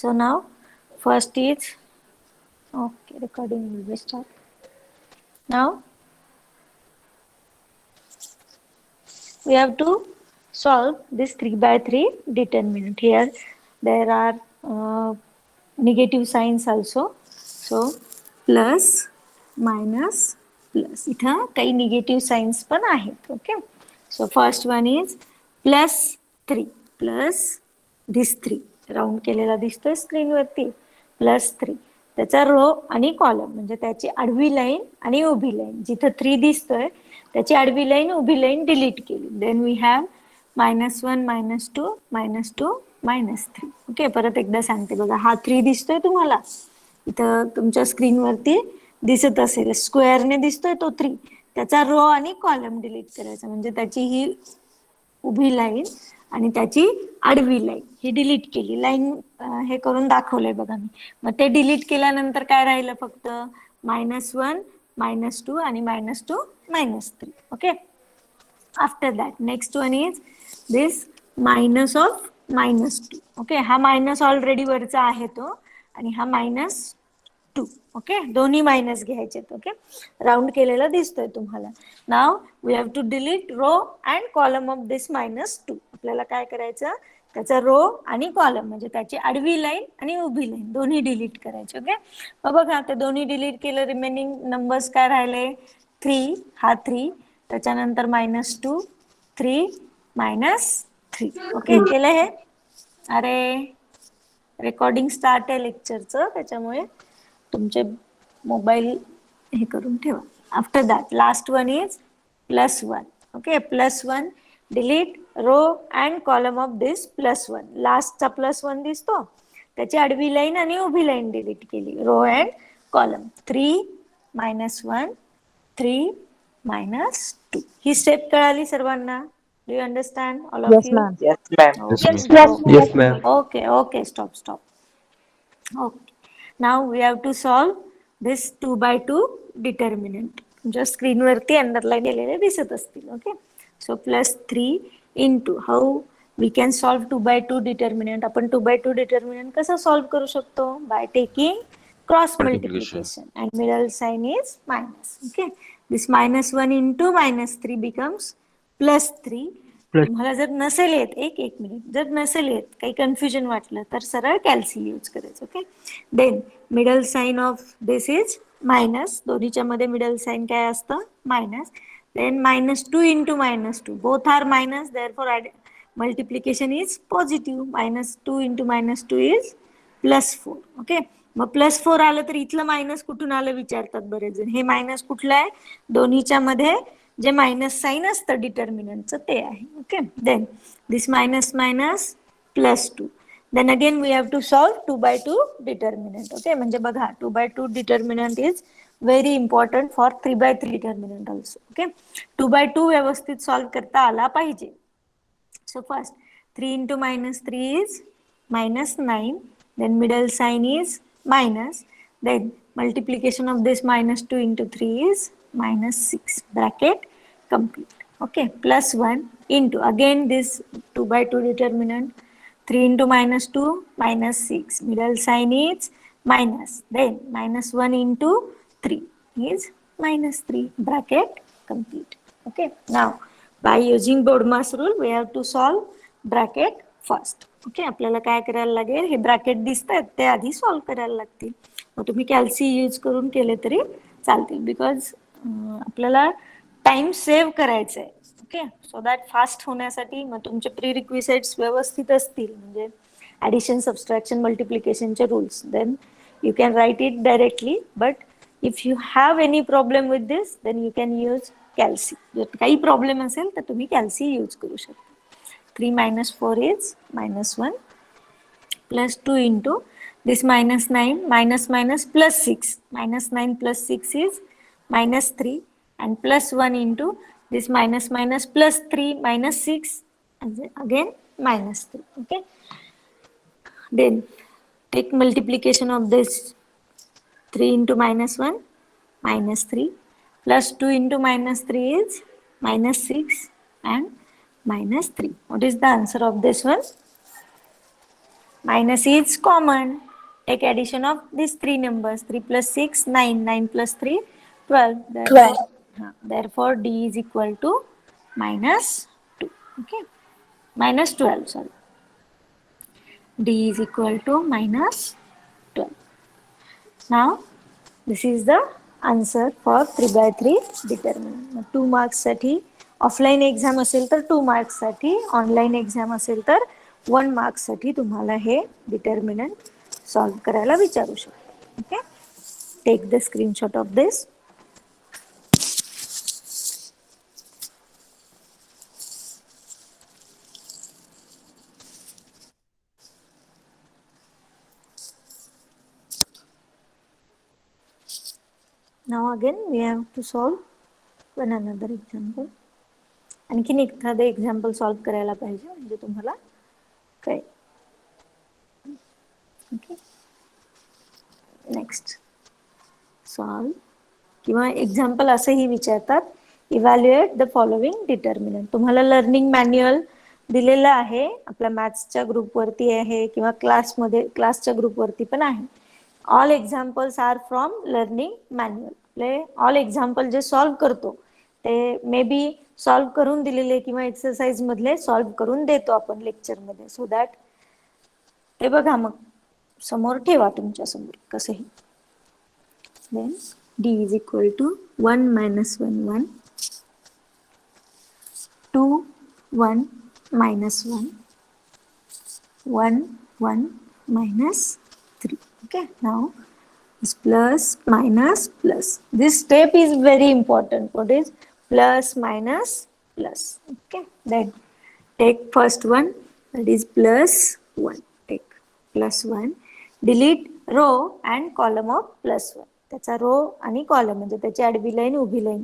So now first is okay, recording will be start. Now we have to solve this 3 by 3 determinant. Here there are negative signs also. So plus minus plus. इथं काही negative signs पण आहेत. Okay. So first one is plus 3 plus this 3 round केलेला दिसतोय screen वरती plus 3 त्याचा row आणि column म्हणजे त्याची आडवी लाईन आणि उभी लाईन जिथं 3 दिसतोय त्याची आडवी लाईन उभी लाईन डिलीट केली. Then we have -1 -2 -2 -3. ओके परत एकदा सांगते बघा हा 3 दिसतोय तुम्हाला इथं तुमच्या स्क्रीन वरती दिसत असेल स्क्वेअरने दिसतोय तो 3 त्याचा रो आणि कॉलम डिलीट करायचा म्हणजे त्याची ही उभी लाईन आणि त्याची आडवी लाईन ही डिलीट केली लाईन हे करून दाखवलंय बघा मी मग ते डिलीट केल्यानंतर काय राहिलं फक्त -1 -2 आणि -2 -3. Okay after that next one is this minus of -2. Okay हा मायनस ऑलरेडी वरचा आहे तो आणि हा -2. ओके दोन्ही मायनस घ्यायचे. ओके राऊंड केलेला दिसतोय तुम्हाला. Now we have to delete row and column of this -2. आपल्याला काय करायचं त्याचा रो आणि कॉलम म्हणजे त्याची आडवी लाईन आणि उभी लाईन दोन्ही डिलीट करायचे. ओके मग बघा ते दोन्ही डिलीट केलं रिमेनिंग नंबर्स काय राहिले 3 हा 3 त्याच्यानंतर -2 3 -3. ओके केलं हे अरे रेकॉर्डिंग स्टार्ट आहे लेक्चरचं त्याच्यामुळे तुमचे मोबाईल हे करून ठेवा. After that last one is +1. Okay +1 delete row and column of this +1 लास्टचा +1 दिसतो त्याची आडवी लाईन आणि उभी लाईन डिलीट केली रो अँड कॉलम 3 -1 3 -2. ही स्टेप कळाली सर्वांना. Do you understand all of Yes, you? ma'am. Yes, ma'am. Yes, ma'am. Okay, stop. Okay, now we have to solve this 2 by 2 determinant. तुमच्या स्क्रीन वरती underline केलेले दिसत असतील. Okay so +3 into how we can solve 2 by 2 determinant. आपण 2 by 2 determinant कसं solve करू शकतो by taking cross multiplication and middle sign is minus. Okay this -1 into -3 becomes +3. तुम्हाला जर नसेल येत एक मिनिट जर नसेल येत काही कन्फ्युजन वाटलं तर सरळ कॅल्सी यूज करायचं. Okay then middle sign of this is minus दोन्हीच्या मध्ये मिडल साइन काय असतं minus. Then -2 into -2 both are minus therefore multiplication is positive. -2 into -2 is +4. Okay मग +4 आलं तर इथलं मायनस कुठून आलं विचारतात बरेच जण. हे मायनस कुठलं आहे दोन्हीच्या मध्ये जे मायनस साइन असतं डिटर्मिनंटचं ते आहे. Okay then this minus +2. Then again we have to solve 2 by 2 determinant. Okay म्हणजे बघा 2 by 2 determinant is very important for 3 by 3 determinant also. Okay 2 by 2 व्यवस्थित सॉल्व करता आला पाहिजे. So first 3 into -3 is -9. Then middle sign is minus. Then multiplication of this -2 into 3 is -6 bracket complete. Okay +1 into again this 2 by 2 determinant 3 into -2 -6 middle sign is minus. Then -1 into 3 is -3 bracket complete. Okay now by using BODMAS rule we have to solve bracket first. Okay आपल्याला काय करायला लागेल हे bracket दिसतात ते आधी solve करायला लागतील. मग तुम्ही कॅल्सी यूज करून केले तरी चालतील बिकॉज आपल्याला टाइम सेव्ह करायचा आहे. ओके सो दॅट फास्ट होण्यासाठी मग तुमचे प्री रिक्विजिट्स व्यवस्थित असतील म्हणजे ॲडिशन सबस्ट्रॅक्शन मल्टिप्लिकेशनचे rules then you can write it directly. But if you have any problem with this then you can use calci. जर काही प्रॉब्लेम असेल तर तुम्ही कॅल्सी यूज करू शकता. 3 - 4 is -1 +2 into this -9 -6 -9 + 6 is -3 and +1 into this -3 -6 again -3. Okay then take multiplication of this 3 into -1 -3 +2 into -3 is -6 and -3. What is the answer of this one? Minus is common. Take addition of these three numbers. 3 plus 6, 9. 9 plus 3, 12. 12. Therefore, D is equal to minus 2. Okay. Minus 12, sorry. D is equal to minus 12. Now, this is the answer for 3 by 3 determinant. 2 marks साठी offline exam असेल तर 2 marks साठी, online exam असेल तर 1 marks साठी तुम्हाला हे determinant solve करायला विचारू शकतो. Okay, take the screenshot of this. Now again we have to solve one another example. आणखीन एखादं एक्झाम्पल सॉल्व करायला पाहिजे म्हणजे तुम्हाला कळेल. ओके, नेक्स्ट सॉल्व किंवा एक्झाम्पल असंही विचारतात, इव्हॅल्युएट द फॉलोइंग डिटर्मिनंट. तुम्हाला लर्निंग मॅन्युअल दिलेलं आहे, आपल्या मॅथ्सच्या ग्रुपवरती आहे किंवा क्लासच्या ग्रुपवरती पण आहे. All examples are from learning manual. All example जे सॉल्व करतो ते मे बी सॉल्व करून दिलेले किंवा एक्सरसाइज मधले सॉल्व करून देतो आपण लेक्चरमध्ये. सो दॅट ते बघा, मग समोर ठेवा तुमच्या समोर कसंही. Then D is equal to 1 minus 1 1, 2 1 minus 1, 1 1 minus 3. Okay, now is plus minus plus. This step is very important. What is plus minus plus? Okay, then take first one, that is plus 1. Take plus 1, delete row and column of plus 1. त्याचा row आणि column म्हणजे त्याची आडवी line उभी line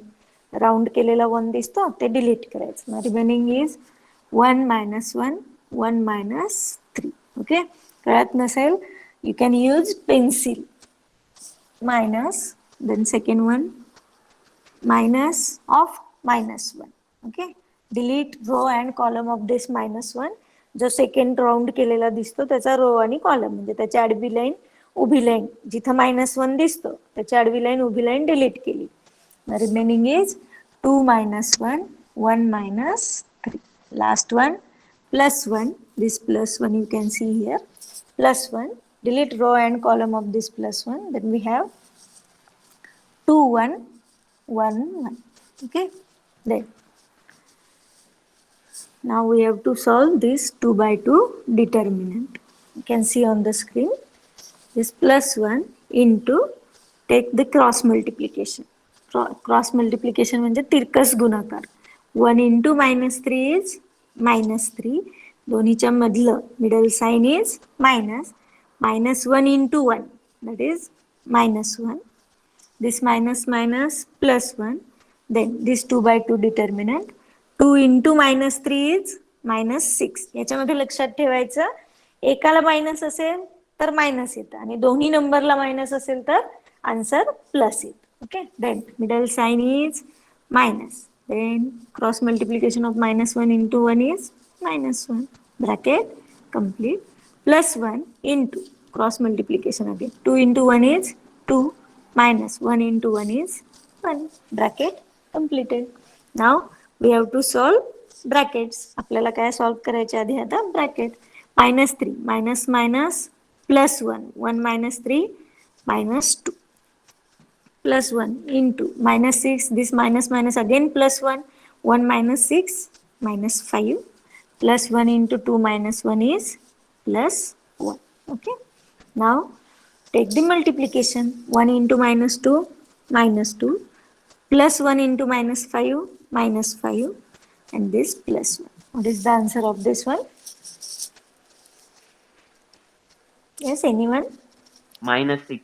round केलेला 1 दिसतो ते delete करायचं. Remaining is 1 minus 1 1 minus 3. Okay, कळत नसेल you can use pencil. minus, then second one minus of minus 1. okay, delete row and column of this minus 1. जो सेकंड राऊंड केलेला दिसतो त्याचा रो आणि कॉलम म्हणजे त्याची आडवी लाईन उभी लाईन जिथं -1 दिसतो त्याची आडवी लाईन उभी लाईन डिलीट केली. Remaining is 2 minus 1 1 minus 3. Last one plus 1. This plus 1 you can see here, plus 1. Delete row and column of this plus 1. Then we have 2 1 1 1. Okay, then now we have to solve this 2 by 2 determinant. You can see on the screen this plus 1 into, take the cross multiplication. Cross multiplication म्हणजे तिरकस गुणाकार. 1 into -3 is -3. दोन्हीच्या मधलं middle sign is minus. -1 into 1, that is -1. This minus minus plus 1. Then this 2 by 2 determinant. 2 into -3 is -6. याच्यामध्ये लक्षात ठेवायचं, एकाला minus असेल तर मायनस येतं आणि दोन्ही नंबरला मायनस असेल तर आन्सर प्लस येतं. Okay, then middle sign is minus. Then cross multiplication of -1 into 1 is -1. Bracket complete. Plus 1 into cross multiplication again. 2 into 1 is 2. Minus 1 into 1 is 1. Bracket completed. Now we have to solve brackets. आपल्याला काय solve करायचे आधी आता bracket. -3 minus minus plus 1 1 minus 3 minus 2 plus 1 into -6. This minus minus again plus 1 1 minus 6 minus 5 plus 1 into 2 minus 1 is plus 1. Okay, now take the multiplication. 1 into -2 -2 plus 1 into -5 -5 and this plus 1. What is the answer of this one? Yes, anyone? -6.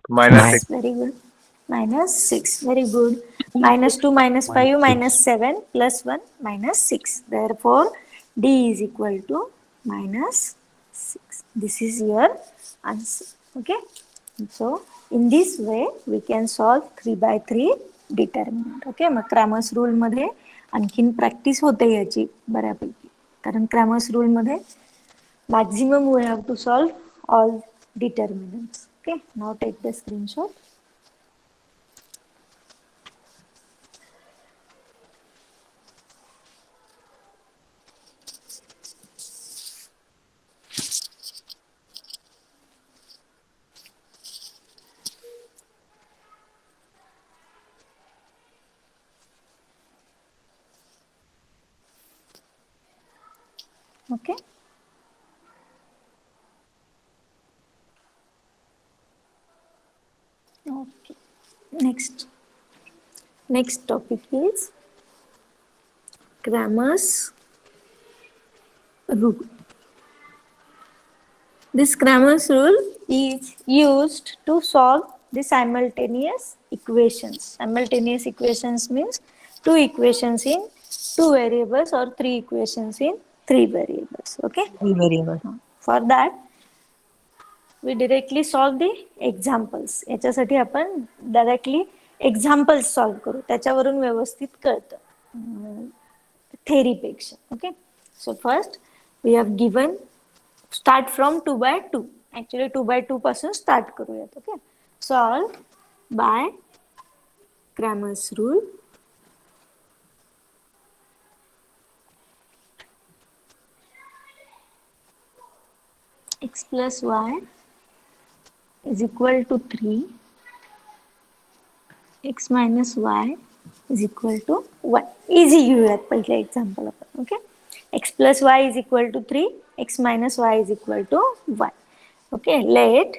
-6. Very good. -6. Very good. -2 -5 -7 plus 1 -6. Therefore, D is equal to -6. This is your answer. Okay. So, in this way, we can solve 3 by 3 determinant. Okay. मग Cramer's rule मध्ये आणखीन practice होते याची बऱ्यापैकी, कारण Cramer's rule मध्ये maximum we have to solve all determinants. Okay, now take the screenshot. Okay. Okay. Next topic is Cramer's rule. This Cramer's rule is used to solve the simultaneous equations. Simultaneous equations means two equations in two variables or three equations in three variables. Okay. Very much. For that, we directly solve the examples. याच्यासाठी आपण directly examples solve करू, त्याच्यावरून व्यवस्थित कळतं थेरीपेक्षा. Okay, so first we have given start from 2/2. Actually 2/2 पासून start करूयात. Okay, solve by Cramer's rule. x plus y is equal to 3, x minus y is equal to 1. Easy घेऊयात पहिले example आपण. Okay, x plus y is equal to 3, x minus y is equal to 1. Okay, let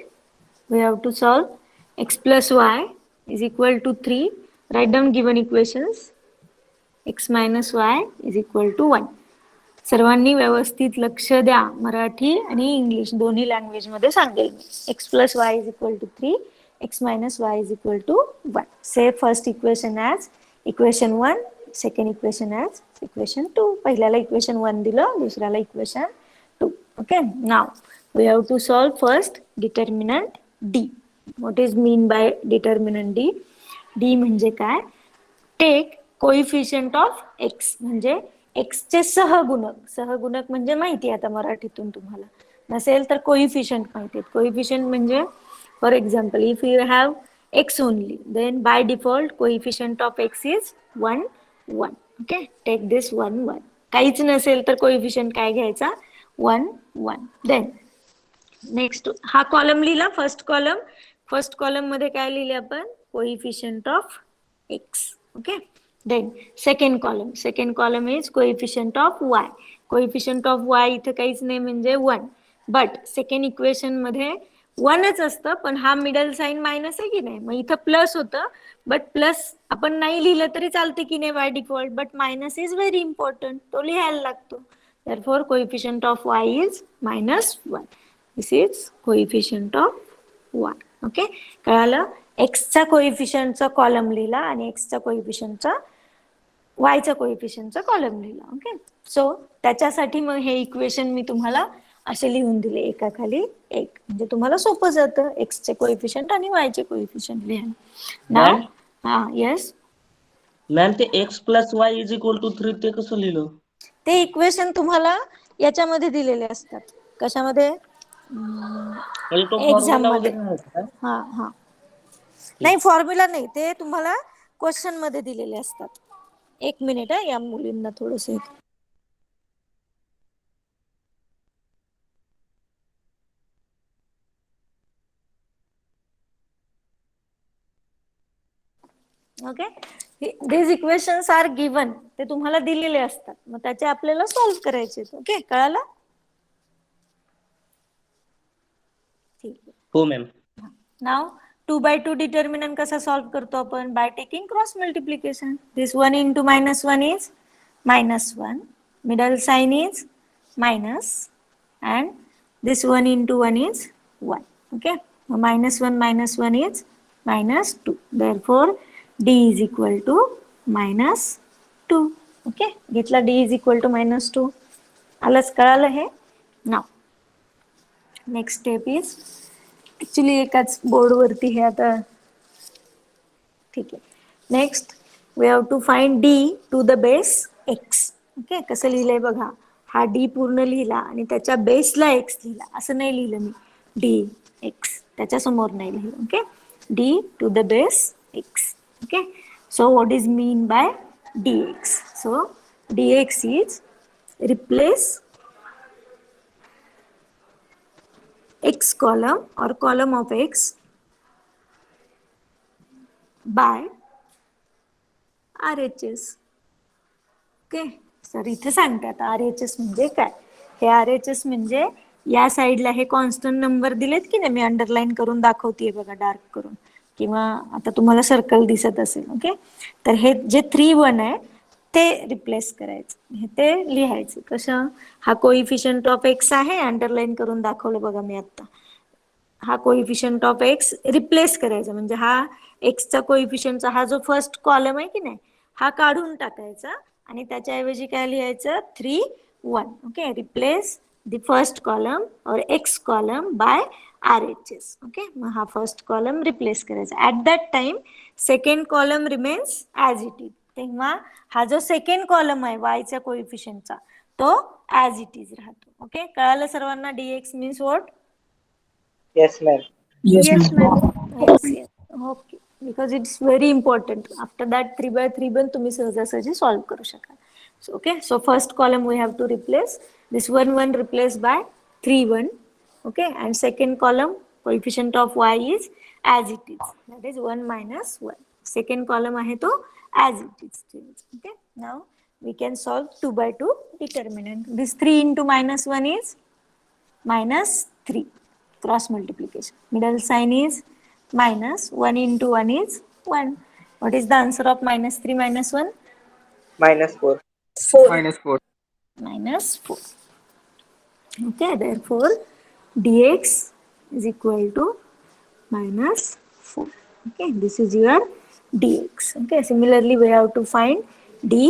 we have to solve x plus y is equal to 3. Write down given equations. x minus y is equal to 1. सर्वांनी व्यवस्थित लक्ष द्या. मराठी आणि English दोन्ही language मध्ये सांगेल मी. x plus y is equal to 3, x minus y is equal to 1. Say first equation as equation 1, second equation as equation 2. पहिल्याला equation 1 दिलं, दुसऱ्याला equation 2. Okay, now we have to solve first determinant D. What is mean by determinant D? D म्हणजे काय? Take coefficient of x, म्हणजे x चे सहगुणक. सहगुणक म्हणजे माहिती आता मराठीतून तुम्हाला. नसेल तर कोइफिशियंट माहिती. कोइफिशियंट म्हणजे for example if you have x only, then by default coefficient of x is 1 1. Okay, take this 1 1. काहीच नसेल तर कोइफिशियंट काय घ्यायचा? 1 1. देन नेक्स्ट हा कॉलम लिहिला. फर्स्ट कॉलम मध्ये काय लिहिले आपण? Coefficient of x. Okay, then second column is coefficient of y. Coefficient of y इथे काहीच नाही म्हणजे 1. बट सेकंड इक्वेशन मध्ये 1च असतं, पण हा मिडल साइन मायनस आहे की नाही, मग इथं प्लस होतं. बट प्लस आपण नाही लिहिलं तरी चालते की नाही by default, but minus is very important, तो लिहायला लागतो. therefore coefficient of y is -1. this is coefficient of y. Okay, कळालं? एक्सचा कोइफिशियंटचा कॉलम लिहिला आणि एक्सचा कोइफिशियंटचा वायचा कोइफिशियंटचा कॉलम लिहिला. ओके, सो त्याच्यासाठी मग हे इक्वेशन मी तुम्हाला असे लिहून दिले एकाखाली एक, म्हणजे तुम्हाला सोपं जातं एक्सचे कोइफिशियंट आणि वायचे कोइफिशियंट लिहायला. नाव हा येस मॅम, ते x plus y is equal to 3 ते कसं लिहिलं? ते इक्वेशन तुम्हाला याच्यामध्ये दिलेले असतात. कशामध्ये? तो एक्झाम फॉर्म्युला मध्ये. वगैरे नाही का? हा हा, नाही फॉर्म्युला नाही, ते तुम्हाला क्वेश्चन मध्ये दिलेले असतात. एक मिनिट आहे, या मुलींना थोडस. Okay, these equations are given, ते तुम्हाला दिलेले असतात, मग त्याचे आपल्याला सॉल्व्ह करायचे. ओके, कळालं? ठीक आहे. हो मॅम. नाव 2/2 डिटर्मिनंट कसा सॉल्व करतो आपण? By taking cross multiplication. This 1 into -1 is -1, middle sign is minus, and this 1 into 1 is 1. Okay, -1 - 1 is -2. therefore d is equal to -2. Okay, घेतला d is equal to -2. आलंच, कळालं हे? Now next step is, actually एकाच board वरती हे आता. ठीक आहे, next we have to find d to the base x. Okay, कसं लिहिलंय बघा. हा डी पूर्ण लिहिला आणि त्याच्या बेसला एक्स लिहिला, असं नाही लिहिलं मी, डी एक्स त्याच्या समोर नाही लिहिलं. Okay, D to the base x. Okay, so what is mean by dx? So dx is replace x column or column of x by RHS. Okay, sir इथे सांगते आता RHS म्हणजे काय. हे RHS म्हणजे या साईडला हे कॉन्स्टंट नंबर दिलेत की नाही, मी अंडरलाईन करून दाखवतेय बघा डार्क करून, किंवा आता तुम्हाला सर्कल दिसत असेल. ओके, तर हे जे 3 1 आहे ते रिप्लेस करायचं, ते लिहायचं कसं. हा कोइफिशियंट ऑफ एक्स आहे, अंडरलाईन करून दाखवलं बघा मी आता. हा कोइफिशियंट ऑफ एक्स रिप्लेस करायचा, म्हणजे हा एक्सचा कोइफिशियंटचा हा जो फर्स्ट कॉलम आहे की नाही, हा काढून टाकायचा आणि त्याच्याऐवजी काय लिहायचं, 3 1. Okay, replace the first column or x column by RHS. Okay, मग हा फर्स्ट कॉलम रिप्लेस करायचा. At that time second column remains as it is. तेव्हा हा जो सेकंड कॉलम आहे वायच्या कोइफिशियंटचा तो ॲज इट इज राहतो. ओके, कळालं सर्वांना. dx means what? Yes, ma'am. Yes, ma'am. Yes, yes. Okay. Because it's very important. After that, 3 by 3 पण तुम्ही सहजासहजी solve करू शकाल. So, okay. So, first column we have to replace. This 1 1 replaced by 3 1. Okay. And second column, coefficient of y is as it is. That is 1 minus 1. Second column आहे तो as it is. Okay. Now, we can solve 2 by 2 determinant. This 3 into minus 1 is minus 3. Cross multiplication. Middle sign is minus. 1 into 1 is 1. What is the answer of minus 3 minus 1? -4. Minus 4. Minus 4. Okay, therefore dx is equal to minus 4. Okay, this is your dx. Okay, similarly we have to find dy,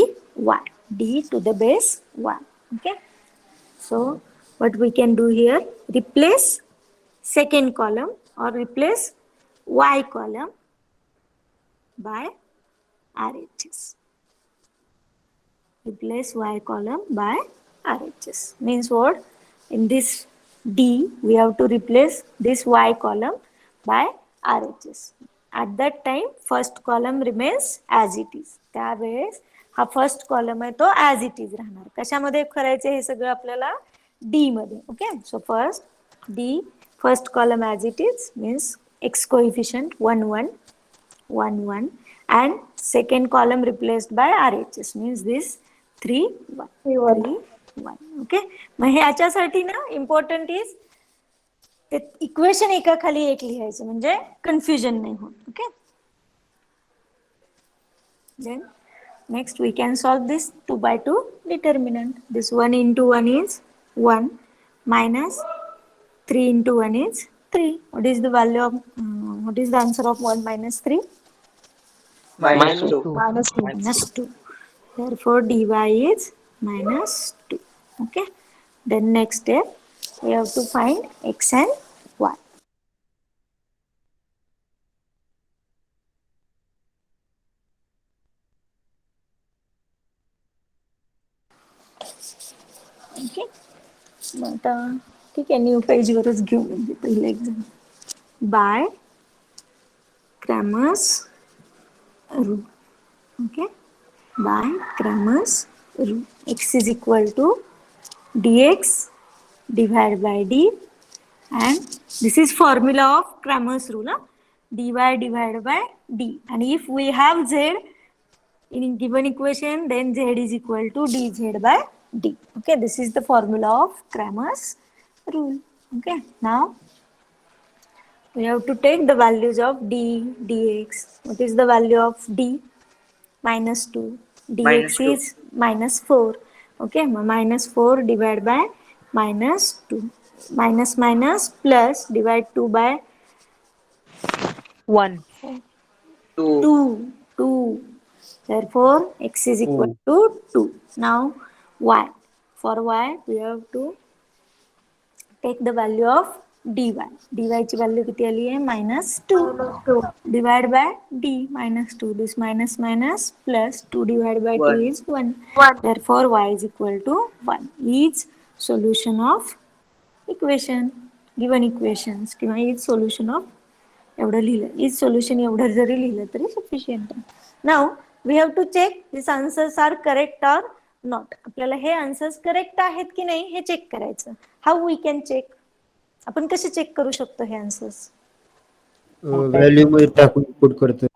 d to the base 1. Okay, so what we can do here, replace second column or replace y column by RHS. Replace y column by RHS means what? In this D we have to replace this y column by RHS. At that time first column remains as it is. त्यावेळेस हा first column आहे तो as it is राहणार. कशामध्ये करायचे हे सगळं आपल्याला, डी मध्ये. Okay, so first D first column as it is means x coefficient 1 1 1 1 and second column replaced by RHS means this 3 1 3 1. Okay, मग हे याच्यासाठी ना इम्पॉर्टंट इज ते इक्वेशन एका खाली एक लिहायचं म्हणजे कन्फ्युजन नाही होत. Okay, then next we can solve this 2 by 2 determinant. This 1 into 1 is 1 minus 3 into 1 is 3. What is the value of, what is the answer of 1 minus 3? -2. Minus 2. Therefore, dy is minus 2. Okay. Then next step, we have to find x and y. Okay. आता ठीक आहे, new पेजवरच घेऊ म्हणजे पहिले exam. By Cramer's rule. Okay, by Cramer's rule. x is equal to dx divided by d and this is formula of Cramer's rule. dy divided by d, and if we have z in given equation then z is equal to dz by d. Okay, this is the formula of Cramer's rule. Okay, now we have to take the values of d dx. What is the value of d? -2. dx -2. is -4. Okay, minus 4 divided by -2. Minus minus plus divide 2 by 1. 2. 2. 2. Therefore, x is equal to 2. Now, y. For y, we have to take the value of dy. dy ची value किती आली आहे -2 divide by d -2. This minus minus plus 2 divide by 2 1. Is 1. Therefore y is equal to 1 is solution of equation given equations किंवा is solution of एवढं लिहिलं is solution एवढं जरी लिहिलं तरी सफिशियंट आहे. Now we have to check this answers are correct or not. आपल्याला हे आन्सर्स करेक्ट आहेत की नाही हे चेक करायचं. हाऊ वी कॅन चेक, आपण कसे चेक करू शकतो हे आन्सर्स? व्हॅल्यू मध्ये टाकून पुट करतो.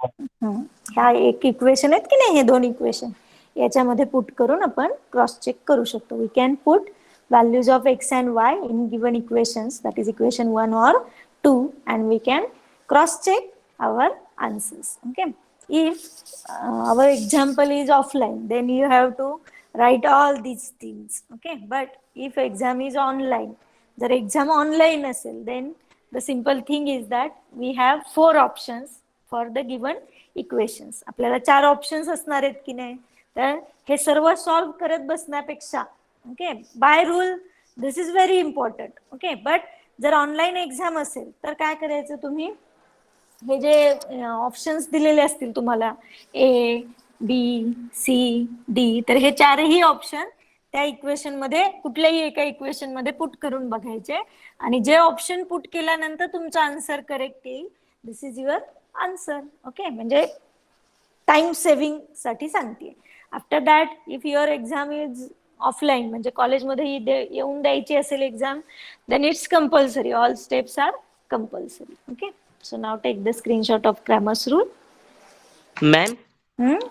ह्या एक इक्वेशन आहेत की नाही, हे दोन इक्वेशन याच्यामध्ये पुट करून आपण क्रॉस चेक करू शकतो. We can put values of x and y in given equations, that is equation 1 or 2, and we can cross check our answers. Okay, if our example is offline, then you have to write all these things. Okay, but if exam is online, जर exam online असेल, then the simple thing is that we have 4 options for the given equations. आपल्याला 4 options असणार आहेत की नाही, तर हे सर्व सॉल्व करत बसण्यापेक्षा okay by rule this is very important. Okay, but जर ऑनलाईन एक्झाम असेल तर काय करायचं, तुम्ही हे जे ऑप्शन्स दिलेले असतील तुम्हाला ए बी सी डी, तर हे 4ही ऑप्शन त्या इक्वेशन मध्ये कुठल्याही एका इक्वेशन मध्ये पुट करून बघायचे आणि जे ऑप्शन पुट केल्यानंतर तुमचा आन्सर करेक्ट येईल, this is your answer. Okay, म्हणजे टाइम सेव्हिंग साठी सांगते. After that if your exam is offline, म्हणजे कॉलेजमध्ये येऊन द्यायची असेल exam, then it's compulsory, all steps are compulsory. Okay, so now take the screenshot of Cramer's rule. Ma'am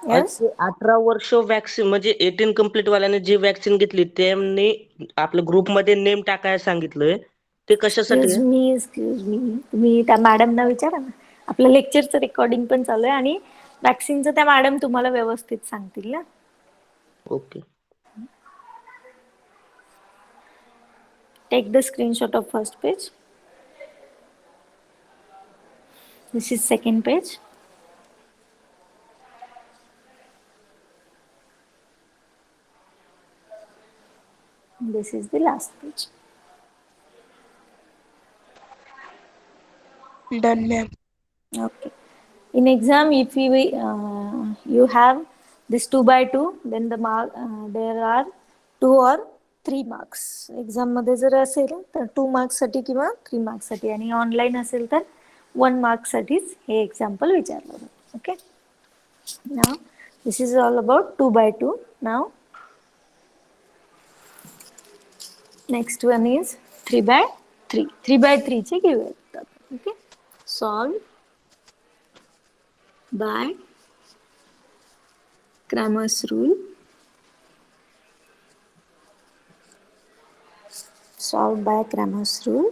yes, 18 वर्ष vaccine म्हणजे 18 कम्प्लीट वाल्याने जी वॅक्सिन घेतली त्यांनी आपल्या ग्रुपमध्ये नेम टाकायला सांगितलंय, ते कशासाठी आहे? एक्सक्यूज मी, तुम्ही त्या मॅडमना विचारा ना. आपलं लेक्चरचं रेकॉर्डिंग पण चालू आहे आणि वॅक्सिनचं त्या मॅडम तुम्हाला व्यवस्थित सांगतील ना. Okay, take the screenshot of first page. This is second page. This is the last page. Done, ma'am. Okay, in exam if you have this 2 by 2, then the mark there are 2 or 3 marks. Exam मध्ये जर असेल तर 2 marks साठी किंवा 3 marks साठी, आणि online असेल तर 1 मार्क साठीच हे एक्झाम्पल विचारलं जातं. Okay, now this is all about 2 by 2. Now next one is 3 by 3. 3 by 3 चे घेऊयात. Okay, solve by Cramer's rule. Solved by Cramer's rule.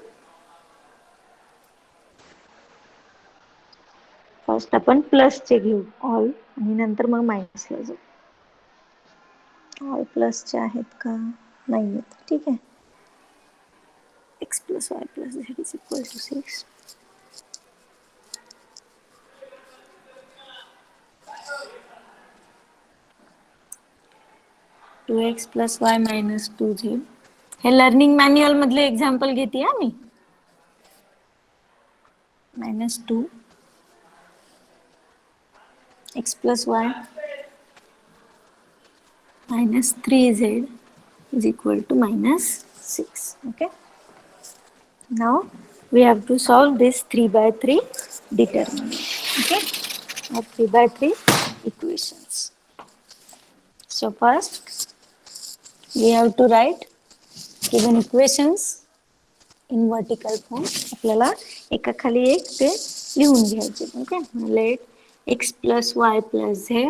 First आपण प्लस चे घेऊ ऑल, आणि नंतर मग मायनसला जाऊ. ऑल प्लसचे आहेत का? नाही आहेत, ठीक आहे. x plus y plus z is equal to 6. Two x plus y minus 2z. हे लर्निंग मॅन्युअल मधले एक्झाम्पल घेते मी. -2 x plus y minus 3z is equal to -6. Okay, now we have to solve this 3 by 3 determinant. Okay, of 3 by 3 equations. So first we have to write given equations in vertical form. आपल्याला एका खाली एक ते लिहून घ्यायचे. Okay, let x plus y plus z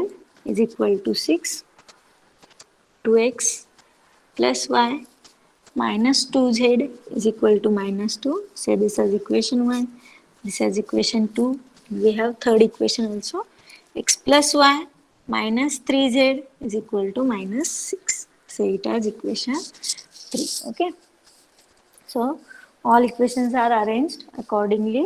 is equal to 6. 2x plus y minus 2z is equal to -2. Say this as equation 1, this as equation 2. We have third equation also. X plus y minus 3z is equal to -6. Say it as equation 3. Okay, so all equations are arranged accordingly,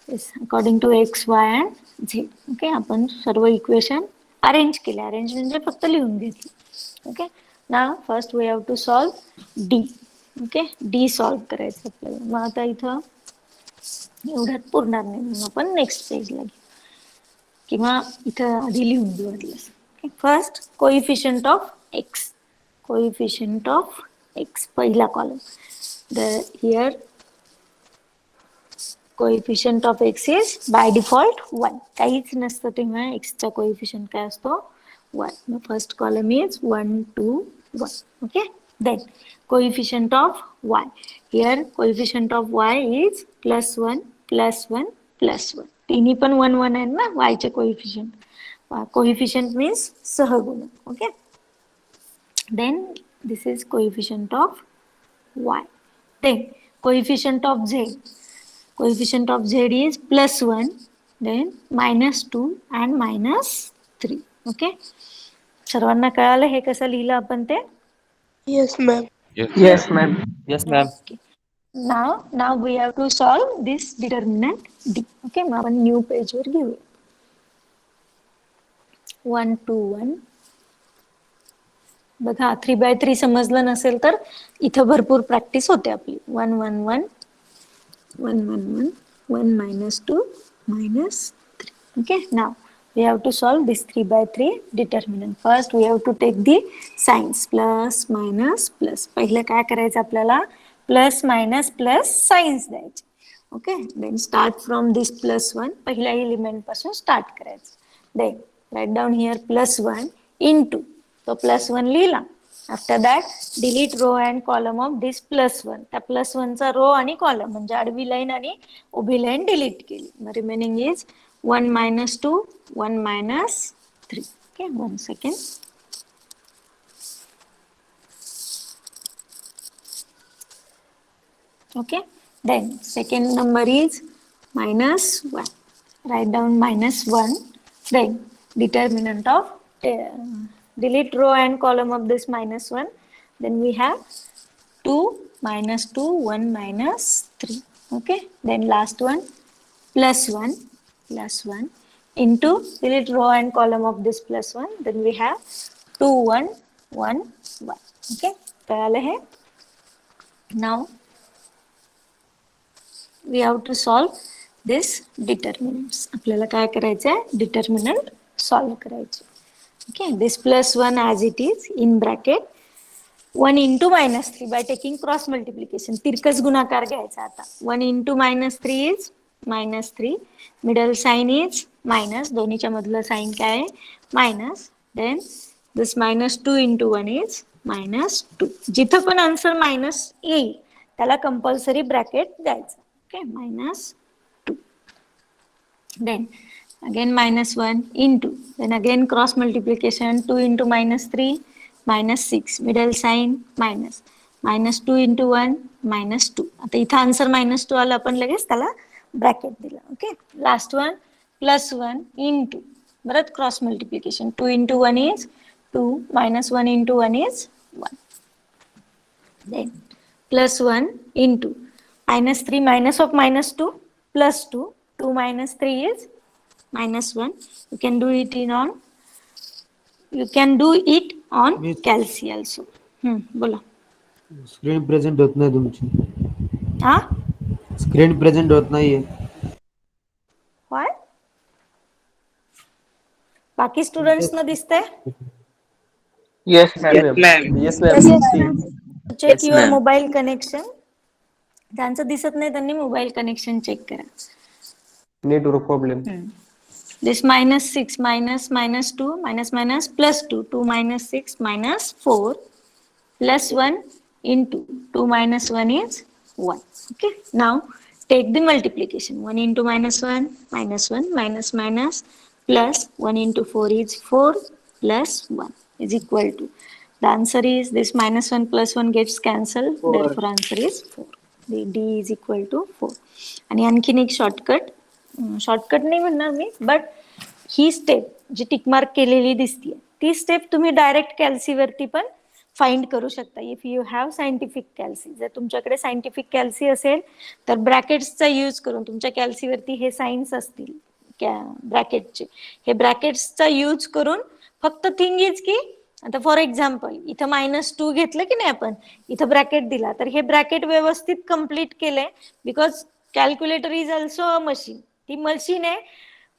yes, according to x, y and z. Okay, आपण सर्व equation arrange केले. Arrange म्हणजे फक्त लिहून घेतले. Okay, now first we have to solve d. Okay, D solve करायचं आपल्याला. मग आता इथं एवढ्यात पुरणार नाही म्हणून आपण नेक्स्ट पेजला घेऊ किंवा इथं आधी लिहून देऊ वाटल्यास. First coefficient of x, coefficient of x पहिला column. Here coefficient of x is by default 1. काहीच नसतं तेव्हा एक्सचा कोइफिशियंट काय असतो 1. मग first column is 1 2 1. Okay, then coefficient of y. Here coefficient of y is +1 +1 +1. तिन्ही पण 1 1 आहेत ना y चे कोइफिशियंट. कोइफिशियंट मीन्स सहगुणक. Okay, then this is coefficient of y. Then coefficient of z. Coefficient of z is +1, then -2 and -3. Okay, सर्वांना कळालं हे कसं लिहिलं आपण ते? Yes, ma'am. Yes, ma'am. Yes, ma'am. Okay. Now we have to solve this determinant d. Okay, मग आपण new page वर घेऊया. 1 2 1. बघा 3/3 समजलं नसेल तर इथं भरपूर प्रॅक्टिस होते आपली. 1 1 1 1 1 1 1 -2 -3. Okay, now we have to solve this 3/3 determinant. First we have to take the signs, plus minus plus. पहिलं काय करायचं आपल्याला, प्लस मायनस प्लस साइन्स द्यायचे. Okay, then start from this +1, पहिल्या एलिमेंट पासून स्टार्ट करायचं. Then write down here +1 into, तो +1 लिहिला. After that delete row and column of this +1. त्या +1 चा रो आणि कॉलम म्हणजे आडवी लाईन आणि उभी लाईन डिलीट केली. मग remaining is 1 -2 1 -3. Okay, 1 second. Okay, then second number is -1. Write down -1. Then determinant of delete row and column of this -1. Then we have 2 -2 1 -3. Okay, then last one +1 into delete row and column of this +1. Then we have 2 1 1 1. Okay, कळालं हे? Now we have to solve this determinants. आपल्याला काय करायचं आहे, determinant solve करायचे. Okay, this +1 as it is in bracket 1 into -3 by taking cross multiplication. तिरकस गुणाकार घ्यायचा. आता 1 into -3 is -3. Middle sign is minus, दोन्हीच्या मधलं साइन काय आहे मायनस. Then this -2 into 1 is -2. जिथं पण आन्सर मायनस येईल त्याला कंपल्सरी ब्रॅकेट द्यायचं. Okay, -2. Then again -1 into, then again cross multiplication 2 into -3 -6. Middle sign minus. -2 into 1 -2. आता इथं आन्सर -2 आलं, आपण लगेच त्याला ब्रॅकेट दिलं. ओके, लास्ट वन +1 into, परत cross multiplication 2 into 1 is 2 -1 into 1 is 1. Then +1 into -3 minus of -2 +2. 2 -3 is -1. You can do it on Miss. calci also. बोला. Screen present होत नाही तुमची. हा, स्क्रीन प्रेझेंट होत नाहीये. व्हाय? बाकी स्टुडंट्स ना दिसतंय? Yes, ma'am. Yes, ma'am. Yes, ma'am. Check Yes, your ma'am. Mobile connection. ज्यांचं दिसत नाही त्यांनी मोबाईल कनेक्शन चेक करा. Network problem. This -6 minus -2 minus minus +2. 2 - 6 -4 +1 into 2 - 1 is 1. Okay, now take the multiplication. 1 into -1 -1 minus minus plus 1 into 4 is 4 plus 1 is equal to, the answer is this -1 plus 1 gets cancelled. 4. Therefore answer is 4. The D is equal to 4. आणि आणखीन एक shortcut नाही म्हणणार मी, but ही step जी tick mark केलेली दिसतीये ती स्टेप तुम्ही डायरेक्ट कॅल्सीवरती पण फाइंड करू शकता. इफ यू हॅव सायंटिफिक कॅल्सी, जर तुमच्याकडे सायंटिफिक कॅल्सी असेल तर ब्रॅकेट्सचा यूज करून, तुमच्या कॅल्सीवरती हे साइन्स असतील ब्रॅकेटचे, हे ब्रॅकेट्सचा यूज करून फक्त थिंग इज की आता फॉर एक्झाम्पल इथं -2 घेतलं की नाही आपण, इथं ब्रॅकेट दिला, तर हे ब्रॅकेट व्यवस्थित कम्प्लीट केलंय, because calculator is also a machine. ती मशीन आहे,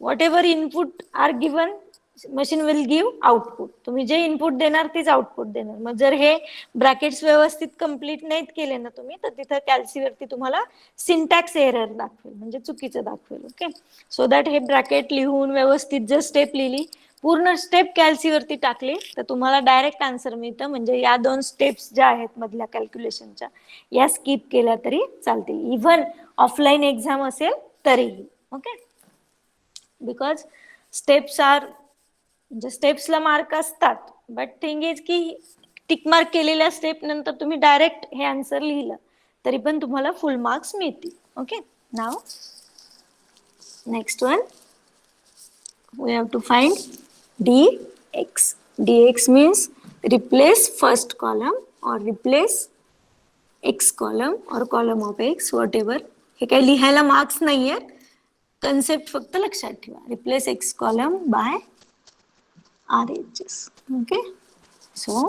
whatever input are given machine will give output. तुम्ही जे इनपुट देणार तेच आउटपुट देणार. मग जर हे ब्रॅकेट्स व्यवस्थित कम्प्लीट नाहीत केले ना तुम्ही, तर तिथं कॅल्सीवरती तुम्हाला सिंटॅक्स एरर दाखवेल, म्हणजे चुकीचं दाखवेल. ओके, सो दॅट हे ब्रॅकेट लिहून व्यवस्थित जर स्टेप लिहिली, पूर्ण स्टेप कॅल्सीवरती टाकली, तर तुम्हाला डायरेक्ट आन्सर मिळतं. म्हणजे या 2 स्टेप्स ज्या आहेत मधल्या कॅल्क्युलेशनच्या, या स्किप केल्या तरी चालतील, इव्हन ऑफलाईन एक्झाम असेल तरीही. ओके, बिकॉज स्टेप्स आर, म्हणजे स्टेप्सला मार्क असतात, बट थिंग इज की टिक मार्क केलेल्या स्टेप नंतर तुम्ही डायरेक्ट हे आन्सर लिहिलं तरी पण तुम्हाला फुल मार्क्स मिळतील. Okay, now next one we have to find dx. dx means replace first column or replace x column or column of x, whatever. हे काही लिहायला मार्क्स नाहीये, कन्सेप्ट फक्त लक्षात ठेवा. Replace x column by RHS. Okay, so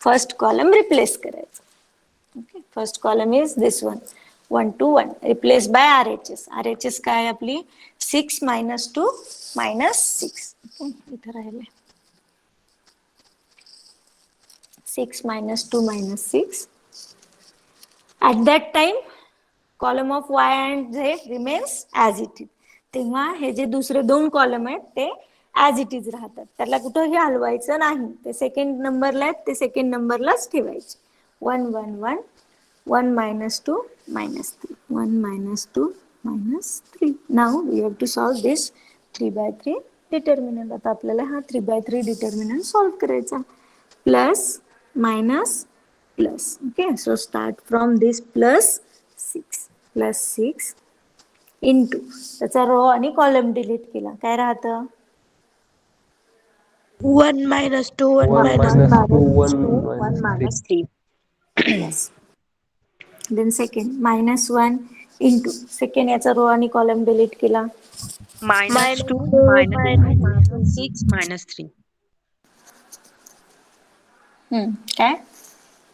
first column replace करायचं. Okay, first column is this one, 1 to 1, replace by RHS. RHS काय आपली 6 - 2 - 6. इथं राहिले 6 - 2 - 6. At that time column of y and z remains as it is. तेव्हा हे जे दुसरे 2 column आहेत ते ऍज इट इज राहतात, त्याला कुठंही हलवायचं नाही. ते सेकंड नंबरला आहेत, ते सेकंड नंबरलाच ठेवायचे. 1 1 1 1 - 2 - 3 1 - 2 - 3. Now we have to solve this 3/3 determinant. आता आपल्याला हा 3/3 डिटर्मिनंट सॉल्व करायचा. Plus minus plus. Okay, so start from this +6 into त्याचा रो आणि कॉलम डिलीट केला, काय राहतं 1 - 2 1 1 - minus 2 1 1 - 3. -3. yes. Then second -1 into second याचा रो आणि कॉलम डिलीट केला, -2 - 6 - 3. काय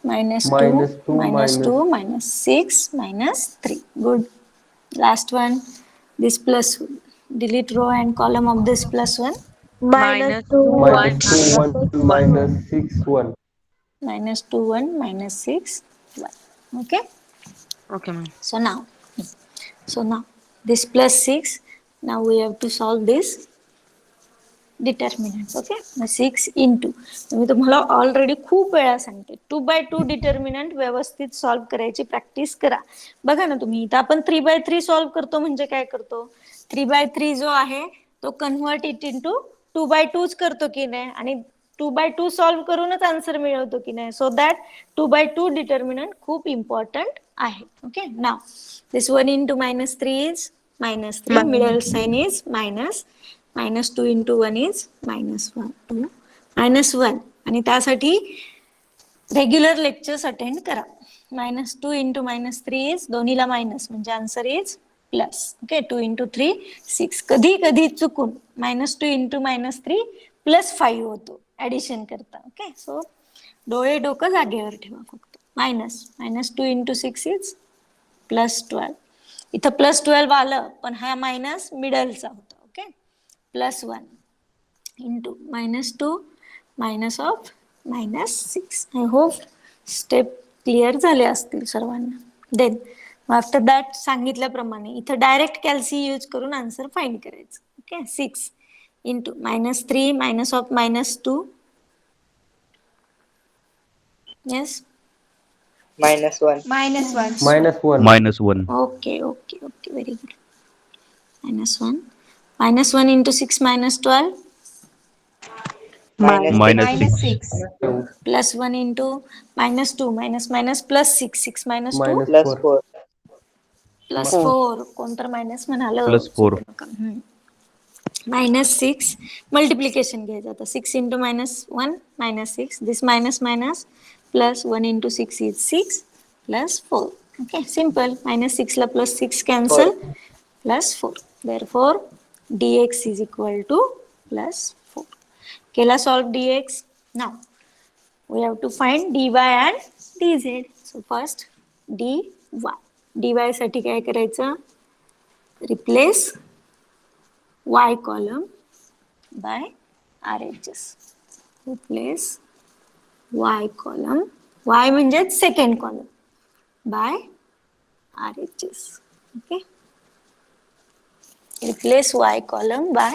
-2 -2 -6 -3. Good. Last one this +1, delete row and column of this +1, -2 1 -2 1 - 6 1. -2 1 -6 1. Okay, Okay, ma'am. so now this +6, now we have to solve this determinant. Okay, 6 into, मी तुम्हाला already खूप वेळा सांगते 2/2 determinant व्यवस्थित सॉल्व करायची प्रॅक्टिस करा. बघा ना तुम्ही, इथं आपण 3/3 सॉल्व करतो म्हणजे काय करतो, 3/3 जो आहे तो कन्व्हर्ट इट इंटू 2/2 करतो की नाही, आणि 2/2 सॉल्व करूनच आन्सर मिळवतो की नाही. सो दॅट 2/2 डिटर्मिनंट खूप इम्पॉर्टंट आहे. Okay, now this 1 into -3 is -3, middle sign is minus, -2 into 1 is -1 2 -1. आणि त्यासाठी रेग्युलर लेक्चर्स अटेंड करा. -2 इंटू -3 इज, दोन्हीला मायनस म्हणजे answer is plus. Okay, 2 into 3 6. कधी कधी चुकून -2 इंटू -3 +5 होतो ऍडिशन करता. ओके, सो डोळे डोकं जागेवर ठेवा फक्त. -2 इंटू 6 इज +12. इथं +12 आलं, पण हा मायनस मिडलचा होता. Okay, +1 into -2 minus of -6. I hope step clear झाले असतील सर्वांना. देन आफ्टर दॅट सांगितल्याप्रमाणे इथं डायरेक्ट कॅल्सी यूज करून आन्सर फाइंड करायचं. Okay, 6 into -3 minus of -2. Yes, -1 -1. Okay, very good. -1 into 6 -12 -6. +1 into -2 minus +6 6 -2 +4 +4. कोणतर मायनस म्हणाल, +4. -6 मल्टिप्लिकेशन घ्यायचं. आता 6 into -1 -6, this minus minus +1 into 6 is 6 +4. Okay, simple. -6 ला +6 cancel, +4. Therefore dx is equal to +4. केला solve dx. Now we have to find dy and dz. So first dy. dy साठी काय करायचं? Replace y column by RHS. Replace y column, y म्हणजे second column, by RHS. Okay. Replace y column by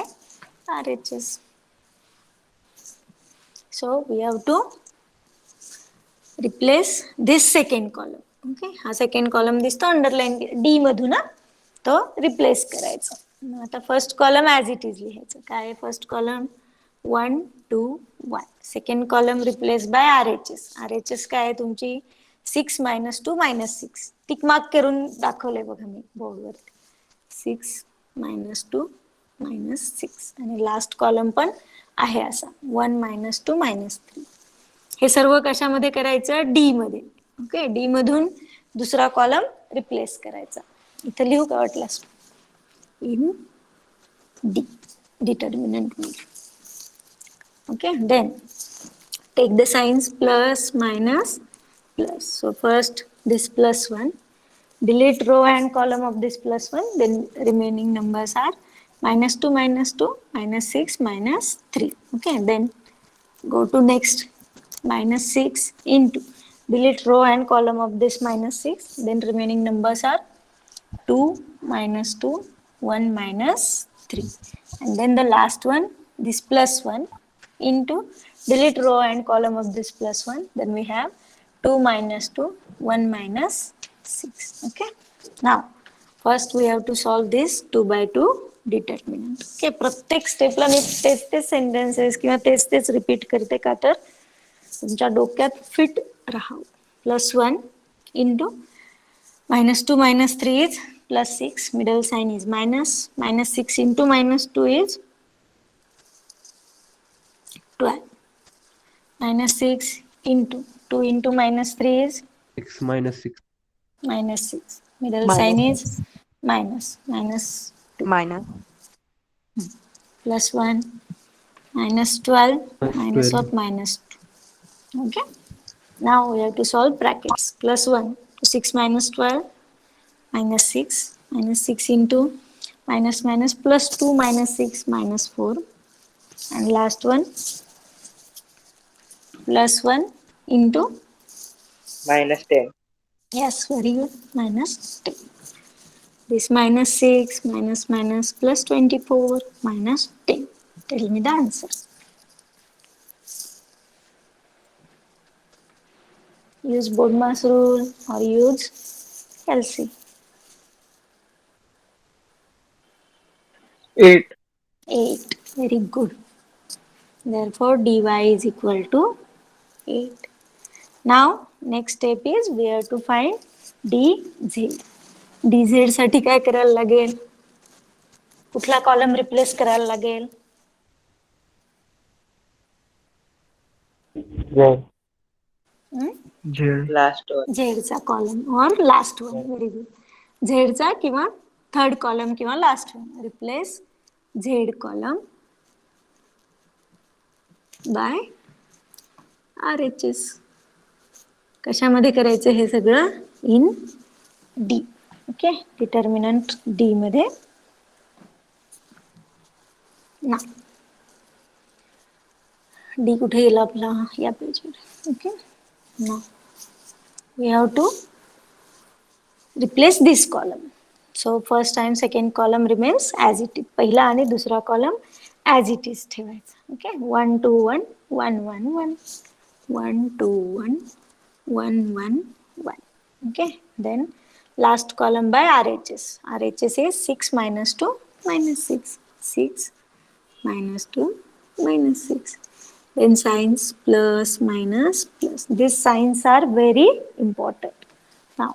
RHS. So we have to replace this second column. Okay. हा second column दिसतो underline D मधून ना, तो replace करायचा. आता first column as it is लिहायचं. काय आहे first column? 1 2 1. Second column replace by RHS. RHS काय आहे तुमची? 6 - 2 -6. टिक मार्क करून दाखवलंय बघा मी बोर्डवरती. 6 - 2 -6 आणि लास्ट कॉलम पण आहे असा 1 - 2 -3. हे सर्व कशामध्ये करायचं? डी मध्ये. ओके. डी मधून दुसरा कॉलम रिप्लेस करायचा. इथं लिहू का वाटल्यास? इन डी डिटर्मिनंट मध्ये. Okay, then take the signs plus, minus, plus. So first this plus 1, delete row and column of this plus 1, then remaining numbers are -2 -2, -6, -3. Okay, then go to next, -6 into, delete row and column of this -6, then remaining numbers are 2 -2, 1 -3, and then the last one, this plus 1 into, delete row and column of this plus 1, then we have 2 -2, 1 -6. Okay. Now first we have to solve this 2 by 2 determinant. Okay. प्रत्येक स्टेपला मी तेच sentences किंवा तेच repeat करते का तर तुमच्या डोक्यात फिट राहावं. +1 into -2 -3 is +6, middle sign is minus, -6 into -2 is 12, -6 into 2 into -3 is 6 minus 6. -6. Middle sign is minus, -2. Minus. +1, -12, minus 12. of -2. Okay. Now we have to solve brackets. +1 to 6 - 12, -6, -6 into minus +2 -6 -4, and last one +1 into -10. yes, very good, -10. This -6 +24 -10. Tell me the answer. Use BODMAS rule or use LC. 8. 8. Very good. Therefore dy is equal to 8. Now next step is we have to find dz. dz साठी काय करायला लागेल? कुठला column replace करायला लागेल? Last one. झेडचा column or last one. Very good. झेडचा किंवा थर्ड कॉलम किंवा last one. Replace z column by RHS. कशामध्ये करायचं हे सगळं? In D. Okay. Determinant D मध्ये. ना डी कुठे गेला आपला? या पेजवर. ओके. ना we have to replace this column. So first and second column remains as it is. पहिला आणि दुसरा column as it is ठेवायचा. Okay. 1 2 1 1 1 1 1 2 1 1 1 1. Okay. Then last column by RHS. RHS is 6 - 2 -6. 6 - 2 -6. Then signs plus, minus, plus. These signs are very important. Now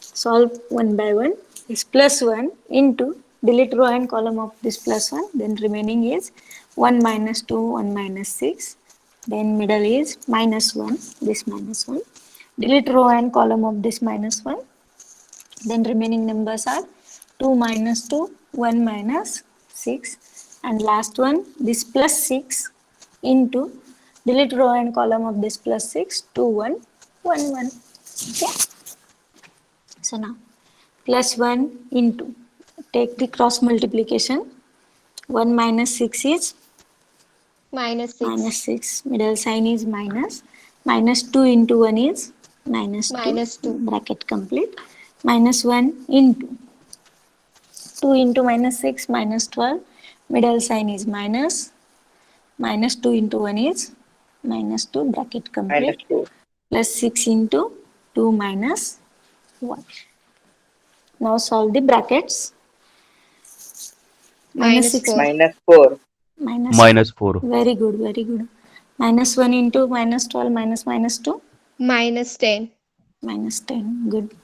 solve one by one. This +1 into, delete row and column of this +1, then remaining is 1 - 2 1 -6, then middle is -1, this -1, delete row and column of this -1, then remaining numbers are 2 - 2 1 -6, and last one this +6 into delete row and column of this plus 6, 2, 1, 1, 1. Okay. So now plus 1 into, take the cross multiplication. 1 minus 6 is minus minus 6, 6. Middle sign is minus. Minus 2 into 1 is minus 2. minus 2, Bracket complete. Minus 1 into 2 into minus 6 minus 12. Middle sign is minus. Minus 2 into 1 is minus 2. Bracket minus complete. 2, Plus 6 into 2 minus 1. Now solve the brackets. Minus minus 6 4, minus 4, minus 4. Very good, very good. Minus 1 into minus 12 minus 2 minus 10, minus 10. Good.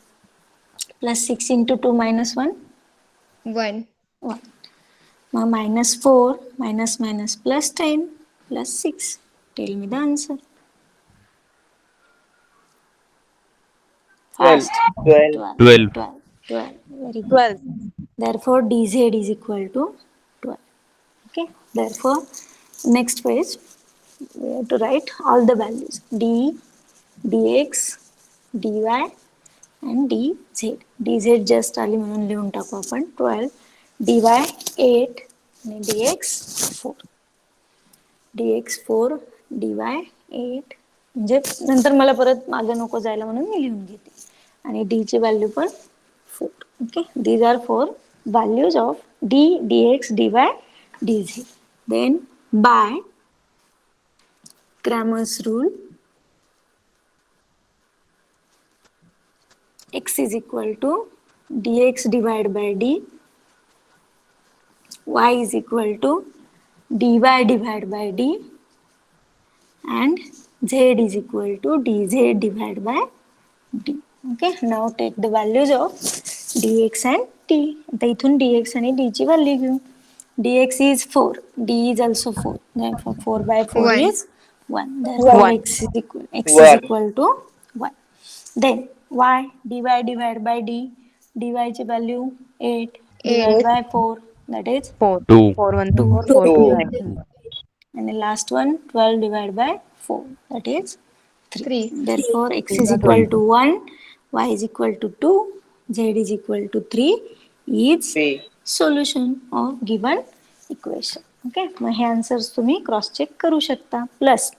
Plus 6 into 2 minus 1 1, 1. Now minus 4 minus plus 10 plus 6. Tell me the answer. 12, Fast. 12, 12. 12. 12. Very good. 12. Therefore, dz is equal to 12. Okay. Therefore, next page, we have to write all the values. D, dx, dy and dz. dz just आली म्हणून लिहून टाकू आपण 12. dy 8 आणि dx 4. dx 4, dy 8. म्हणजे नंतर मला परत मागे नको जायला म्हणून मी लिहून घेते. आणि d ची व्हॅल्यू पण 4. Okay. These are 4 values of d, dx, dy, dz. Then by Cramer's rule, x is equal to dx divided by d, y is equal to dy divided by d, and z is equal to dz divided by d. Okay, now take the values of dx and d. आता इथून dx आणि d ची value घेऊ. dx is 4, d is also 4. Therefore 4 by 4 1, is 1. Therefore 1. x is 1, equal to 1. Then y, dy divided by d, dy ची value 8 divided 8, by 4, that is 4. 4 1 2 4 4 2, 2 9. and the last one 12 divided by 4, that is 3. 3, Therefore x is equal to 1, y is equal to 2, z is equal to 3 is 3, solution of given equation. Okay. मग हे answers तुम्ही cross check करू शकता. Plus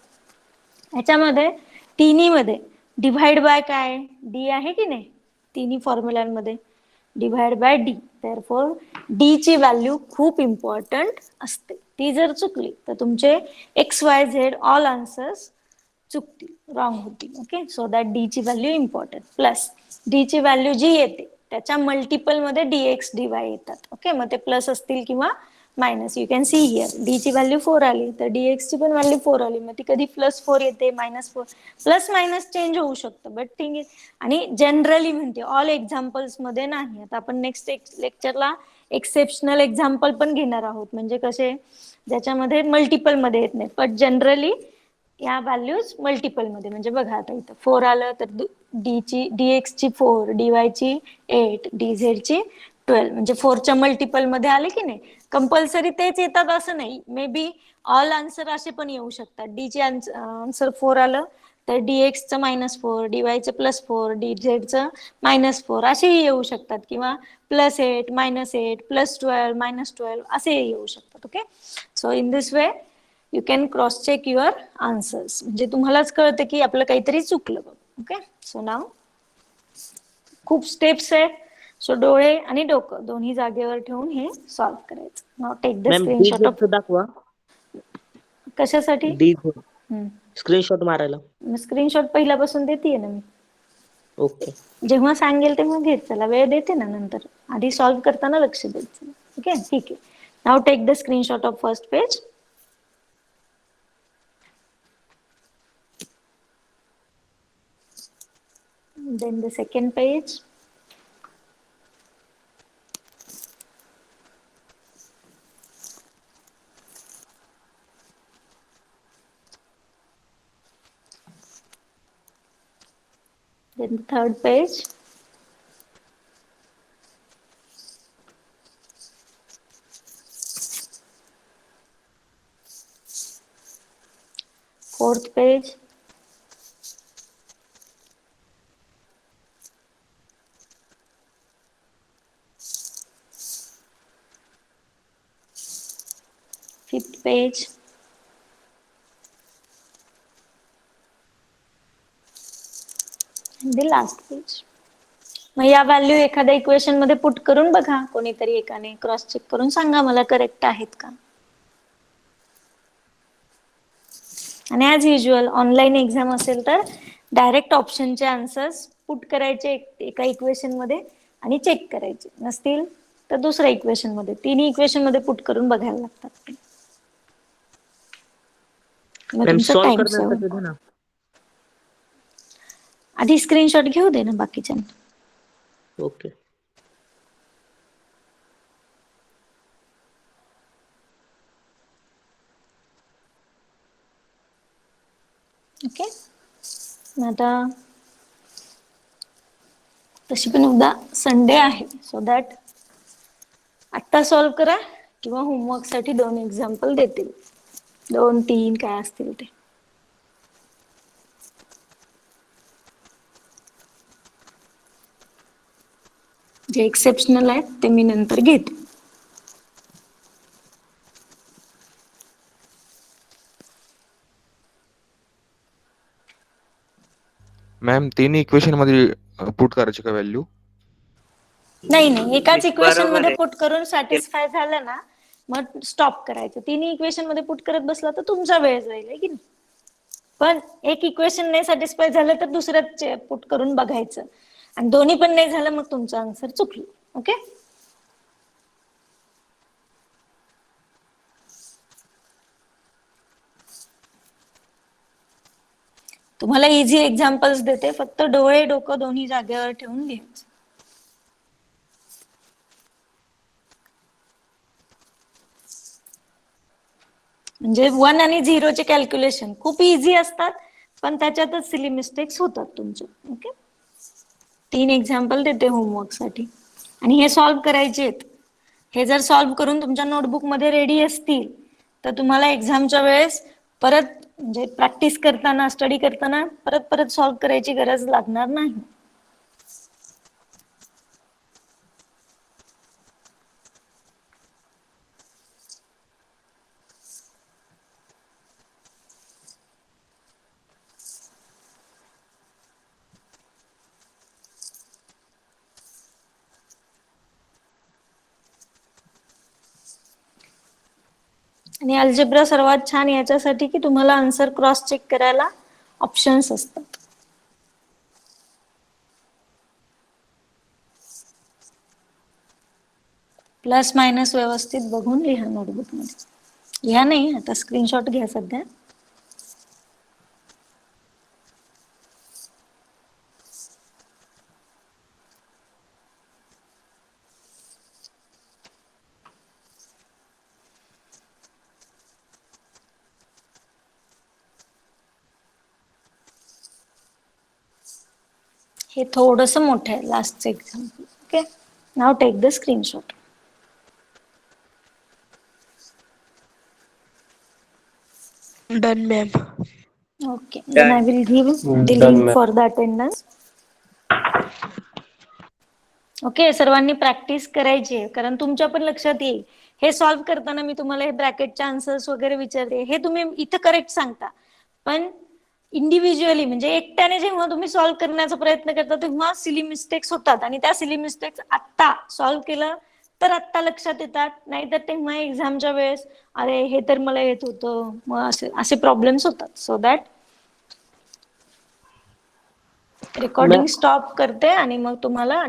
याच्यामध्ये तिन्हीमध्ये divide by काय D आहे की नाही, तिन्ही फॉर्म्युलांमध्ये divide by D. Therefore D ची व्हॅल्यू खूप इम्पॉर्टंट असते. ती जर चुकली तर तुमचे x y z all answers चुकतील, रॉंग होतील. ओके. सो दॅट डी ची व्हॅल्यू इम्पॉर्टंट. प्लस डी ची व्हॅल्यू जी येते त्याच्या मल्टिपल मध्ये डीएक्स डीवाय येतात. ओके. मग ते प्लस असतील किंवा minus. You can see here D ची व्हॅल्यू 4 आली तर डीएक्स ची पण व्हॅल्यू 4 आली. मग ती कधी +4 येते, -4, प्लस मायनस चेंज होऊ शकतं. बट थिंग इज, आणि जनरली म्हणते ऑल एक्झाम्पल्स मध्ये नाही. आता आपण नेक्स्ट लेक्चरला एक्सेप्शनल एक्झाम्पल पण घेणार आहोत, म्हणजे कसे ज्याच्यामध्ये मल्टिपल मध्ये येत नाही. बट जनरली या व्हॅल्यूज मल्टिपल मध्ये, म्हणजे बघा आता इथं 4 आलं तर dx ची 4, dy ची 8, dz ची 12, म्हणजे 4 च्या मल्टिपल मध्ये आले की नाही. कंपल्सरी तेच येतात असं नाही, मे बी ऑल आन्सर असे पण येऊ शकतात. डी चे आन्सर 4 आलं तर dx चं -4, dy चं +4, dz चं -4 असेही येऊ शकतात, किंवा +8, -8, +12, -12 असे येऊ शकतात. Okay. So in this way you can cross check your answers, म्हणजे तुम्हालाच कळतं की आपलं काहीतरी चुकलं. ओके. सो नाव खूप स्टेप्स आहेत. सो डोळे आणि डोकं दोन्ही जागेवर ठेवून हे सॉल्व्ह करायचं. Now take the ma'am screenshot of. दाखवा. कशासाठी? डी स्क्रीनशॉट मारायला. स्क्रीनशॉट पहिल्यापासून देते ना मी. ओके. जेव्हा सांगेल तेव्हा घेत चला, वेळ देते ना नंतर. आधी सॉल्व्ह करताना लक्ष द्यायचं. ओके. ठीक आहे. Now take the screenshot of first page. Then the second page. Then the third page. 4th page, fifth page, the last page. मग या व्हॅल्यू एखाद्या इक्वेशन मध्ये पुट करून बघा, कोणीतरी एकाने क्रॉस चेक करून सांगा मला करेक्ट आहेत का. आणि ॲज युजल ऑनलाईन एक्झाम असेल तर डायरेक्ट ऑप्शनचे आन्सर्स पुट करायचे एका इक्वेशन मध्ये आणि चेक करायचे, नसतील तर दुसऱ्या इक्वेशन मध्ये, तिन्ही इक्वेशन मध्ये पुट करून बघायला लागतात. मग मॅम तुमचा सॉल्व्ह टाइम करण्यासाठी दे ना. आधी स्क्रीनशॉट घेऊ दे ना बाकीच्या. ओके. ओके. आता तशी पण उद्या संडे आहे, सो दॅट आत्ता सॉल्व करा किंवा होमवर्क साठी 2 एक्झाम्पल देतील, 2-3 काय असतील ते. जे एक्सेप्शनल आहेत ते मी नंतर घेते. मॅम तिन्ही इक्वेशन मध्ये पुट करायची का व्हॅल्यू? नाही, एकाच इक्वेशन बरोबर मध्ये आहे. पुट करून सॅटिस्फाय झालं ना, मग स्टॉप करायचं. तिन्ही इक्वेशन मध्ये पुट करत बसला तर तुमचा वेळ जाईल, आहे की नाही. पण एक इक्वेशन नाही सॅटिस्फाय झालं तर दुसऱ्याच पुट करून बघायचं, आणि दोन्ही पण नाही झालं मग तुमचं आन्सर चुकलं. ओके. तुम्हाला इझी एक्झाम्पल्स देते, फक्त डोळे डोकं दोन्ही जागेवर ठेवून लिहायचं. म्हणजे 1 आणि 0चे कॅल्क्युलेशन खूप इझी असतात, पण त्याच्यातच सिली मिस्टेक्स होतात तुमचे. ओके. 3 एक्झाम्पल देते होमवर्क साठी, आणि हे सॉल्व्ह करायचे आहेत. हे जर सॉल्व्ह करून तुमच्या नोटबुक मध्ये रेडी असतील तर तुम्हाला एक्झामच्या वेळेस परत म्हणजे प्रॅक्टिस करताना, स्टडी करताना परत परत सॉल्व्ह करायची गरज लागणार नाही. आणि अल्जेब्रा सर्वात छान याच्यासाठी की तुम्हाला आन्सर क्रॉस चेक करायला ऑप्शन्स असतात. प्लस मायनस व्यवस्थित बघून लिहा नोटबुक मध्ये. लिहा नाही, आता स्क्रीनशॉट घ्या सध्या. हे थोडंसं मोठं आहे लास्टचं example. Okay. Now take the screenshot. Done, ma'am. Okay, then I will give the Done, link ma'am. for the attendance. Okay. सर्वांनी प्रॅक्टिस करायची आहे, कारण तुमच्या पण लक्षात येईल. हे सॉल्व्ह करताना मी तुम्हाला हे ब्रॅकेटचे आन्सर्स वगैरे विचारते, हे तुम्ही इथं करेक्ट सांगता, पण इंडिव्हिज्युअली म्हणजे एकट्याने जेव्हा तुम्ही सॉल्व्ह करण्याचा प्रयत्न करता तेव्हा सिली मिस्टेक्स होतात, आणि त्या सिली मिस्टेक्स आत्ता सॉल्व्ह केलं तर आत्ता लक्षात येतात, नाहीतर तेव्हा एक्झामच्या वेळेस अरे हे तर मला येत होतं, मग असे प्रॉब्लेम्स होतात. सो दॅट रेकॉर्डिंग स्टॉप करते आणि मग तुम्हाला